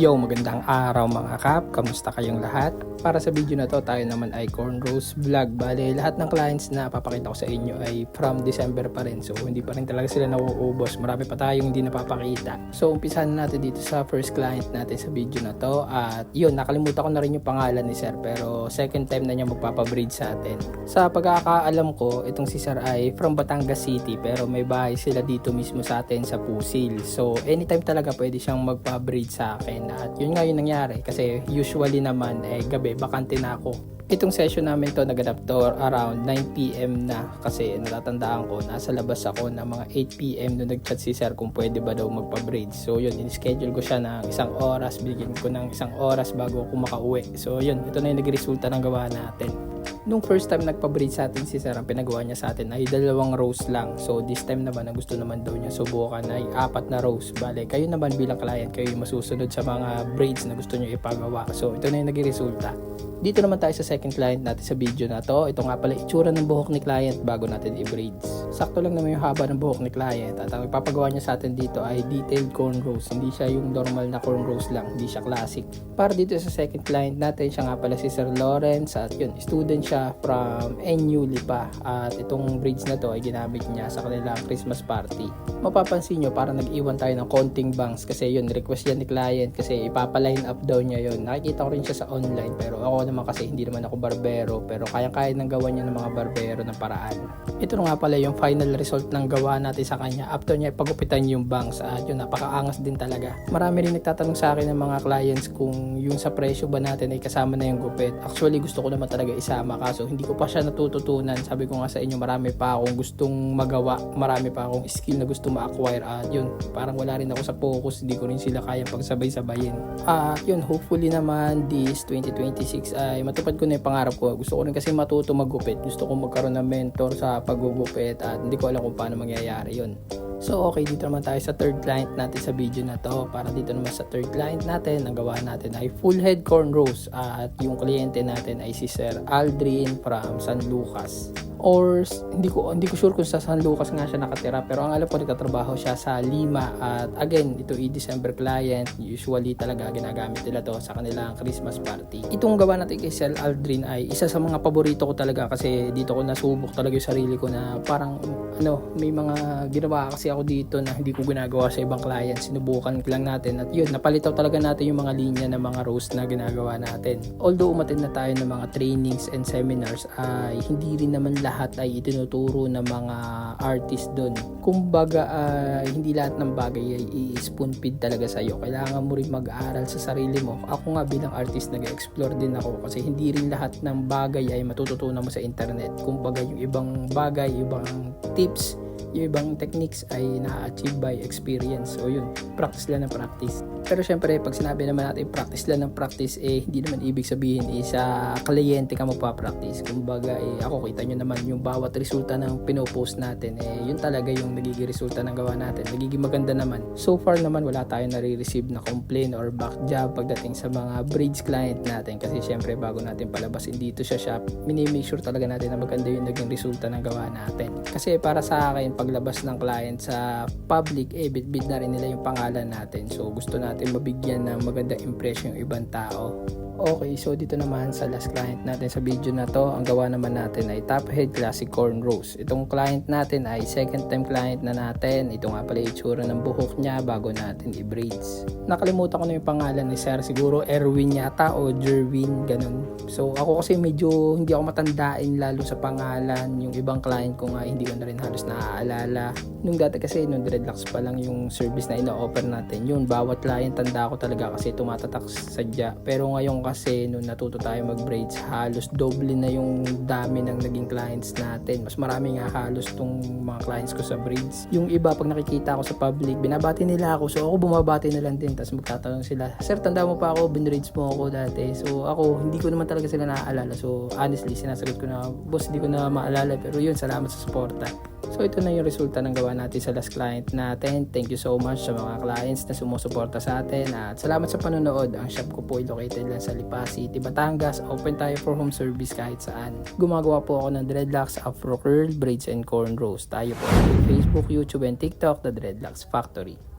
Yo, magandang araw mga kap, kamusta kayong lahat? Para sa video na to, tayo naman ay cornrows vlog. Bale, lahat ng clients na papakita ko sa inyo ay from December pa rin. So, hindi pa rin talaga sila nauubos. Marami pa tayong hindi napapakita. So, umpisahan natin dito sa first client natin sa video na to. At yun, nakalimutan ko na rin yung pangalan ni Sir. Pero second time na niya magpapabreed sa atin. Sa pagkakaalam ko, itong si Sir ay from Batangas City. Pero may bahay sila dito mismo sa atin sa Pusil. So, anytime talaga pwede siyang magpabreed sa akin. At yun nga yung nangyari kasi usually naman gabi bakante na ako. Itong session namin to naganap to around 9 PM na kasi natatandaan ko nasa labas ako na mga 8 PM nung nagchat si Sir kung pwede ba daw magpa-breed. So yun, in-schedule ko siya ng isang oras, bigyan ko ng isang oras bago ako makauwi. So yun, ito na yung nagresulta ng gawa natin. Nung first time nagpa-breed sa atin si Sir, ang pinagawa niya sa atin ay 2 rows lang. So this time naman, ang gusto naman daw niya subukan ay 4 na rows. Bale, kayo naman bilang client, kayo yung masusunod sa mga braids na gusto niyo ipagawa. So ito na yung nagresulta. Dito naman tayo sa second client natin sa video na to. Ito nga pala itsura ng buhok ni client bago natin i-braids. Sakto lang naman yung haba ng buhok ni client. At ang ipapagawa niya sa atin dito ay detailed cornrows. Hindi siya yung normal na cornrows lang. Hindi siya classic. Para dito sa second client natin, siya nga pala si Sir Lawrence. At yun, student siya from NU Lipa. At itong braids na to ay ginamit niya sa kanilang Christmas party. Mapapansin nyo, parang nag-iwan tayo ng konting bangs. Kasi yun, request yan ni client. Kasi ipapaline up daw niya yun. Nakikita ko rin siya sa online. Pero ako naman kasi hindi naman ako barbero, pero kaya-kaya ng gawa niya ng mga barbero ng paraan. Ito nga pala yung final result ng gawa natin sa kanya after niya pagupitan yung bangs. At yun, napakaangas din talaga. Marami rin nagtatanong sa akin ng mga clients kung yung sa presyo ba natin ay kasama na yung gupit. Actually, gusto ko naman talaga isama kaso hindi ko pa siya natututunan. Sabi ko nga sa inyo, marami pa akong gustong magawa, marami pa akong skill na gusto ma-acquire. At yun, parang wala rin ako sa focus, hindi ko rin sila kaya pagsabay-sabayin. At yun, hopefully naman this 2026 ay matupad ko na yung pangarap ko. Gusto ko rin kasi matuto maggupit. Gusto ko magkaroon ng mentor sa paggugupit at hindi ko alam kung paano mangyayari yun. So okay, dito naman tayo sa third client natin sa video na to. Para dito naman sa third client natin, ang gawa natin ay full head cornrows. At yung kliyente natin ay si Sir Aldrin from San Lucas. Or hindi ko sure kung sa San Lucas nga siya nakatira, pero ang alam ko nagtatrabaho siya sa Lima. At again, ito i-December client, usually talaga ginagamit nila to sa kanilang Christmas party. Itong gawa natin kay Sir Aldrin ay isa sa mga paborito ko talaga kasi dito ko nasubok talaga yung sarili ko na parang may mga ginawa kasi ako dito na hindi ko ginagawa sa ibang client. Sinubukan lang natin at yun, napalitaw talaga natin yung mga linya ng mga rows na ginagawa natin. Although umattend na tayo ng mga trainings and seminars, ay hindi rin naman lahat ay itinuturo ng mga artist doon. Kumbaga, hindi lahat ng bagay ay i-spoon feed talaga sa'yo. Kailangan mo rin mag-aaral sa sarili mo. Ako nga bilang artist, nag-explore din ako kasi hindi rin lahat ng bagay ay matututunan mo sa internet. Kumbaga, yung ibang bagay, ibang tips, yung ibang techniques ay na-achieve by experience. So yun, practice lang ng practice. Pero syempre, pag sinabi naman natin practice lang ng practice, hindi naman ibig sabihin sa kliyente ka magpa-practice. Kumbaga, ako, kita nyo naman yung bawat resulta ng pinopost natin, yun talaga yung nagiging resulta ng gawa natin. Nagiging maganda naman. So far naman, wala tayong nare-receive na complaint or back job pagdating sa mga braids client natin. Kasi syempre, bago natin palabasin dito sa shop, minimake sure talaga natin na maganda yung naging resulta ng gawa natin. Kasi para sa akin, paglabas ng client sa public, bit-bit na rin nila yung pangalan natin. So gusto natin mabigyan ng magandang impression yung ibang tao. Okay, so dito naman sa last client natin sa video na to, ang gawa naman natin ay top head classic cornrows. Itong client natin ay second time client na natin. Ito nga pala itsura ng buhok niya bago natin i-braids. Nakalimutan ko na yung pangalan ni Sir, siguro Erwin yata o Jerwin, ganun. So ako kasi medyo hindi ako matandain lalo sa pangalan. Yung ibang client ko nga hindi ko na rin halos naaalala. Nung dati kasi, nung dreadlocks pa lang yung service na ina-offer natin, yun, bawat client tanda ko talaga kasi tumatatak sadya. Pero ngayon kasi, nung natuto tayo mag-braids, halos doble na yung dami ng naging clients natin. Mas marami nga halos tong mga clients ko sa braids. Yung iba, pag nakikita ako sa public, binabati nila ako. So ako bumabati na lang din. Tapos magtatanong sila, Sir, tanda mo pa ako, binraids mo ako dati. So ako, hindi ko naman talaga sila naaalala. So honestly, sinasagot ko na, boss, hindi ko na maalala. Pero yun, salamat sa suporta. So ito na yung resulta ng gawa natin sa last client natin. Thank you so much sa mga clients na sumusuporta sa atin. At salamat sa panonood. Ang shop ko po ay located lang sa Lipa City, Batangas. Open tayo for home service kahit saan. Gumagawa po ako ng dreadlocks, afro curl, braids and cornrows. Tayo po sa Facebook, YouTube and TikTok, The Dreadlocks Factory.